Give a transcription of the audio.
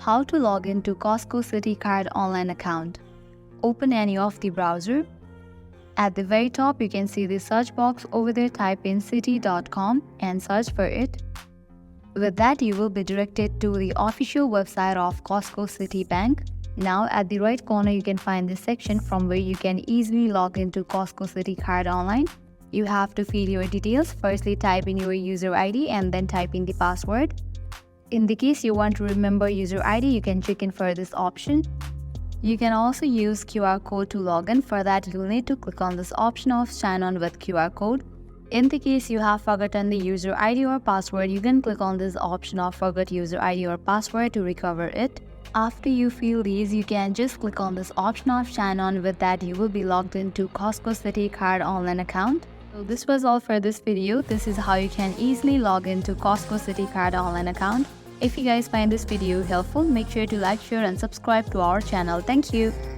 How to log into Costco Citi Card online account. Open any of the browser. At the very top, you can see the search box. Over there, type in citi.com and search for it. With that, you will be directed to the official website of Costco Citi Bank. Now, at the right corner, you can find this section from where you can easily log into Costco Citi Card online. You have to fill your details. Firstly, type in your user ID and then type in the password. In the case you want to remember user ID, you can check in for this option. You can also use QR code to log in. For that, you'll need to click on this option of sign on with QR code. In the case you have forgotten the user ID or password, you can click on this option of forgot user ID or password to recover it. After you fill these, you can just click on this option of sign on. With that, you will be logged into Costco Citi Card online account. So this was all for this video. This is how you can easily log into Costco Citi Card online account. If you guys find this video helpful, make sure to like, share and subscribe to our channel. Thank you.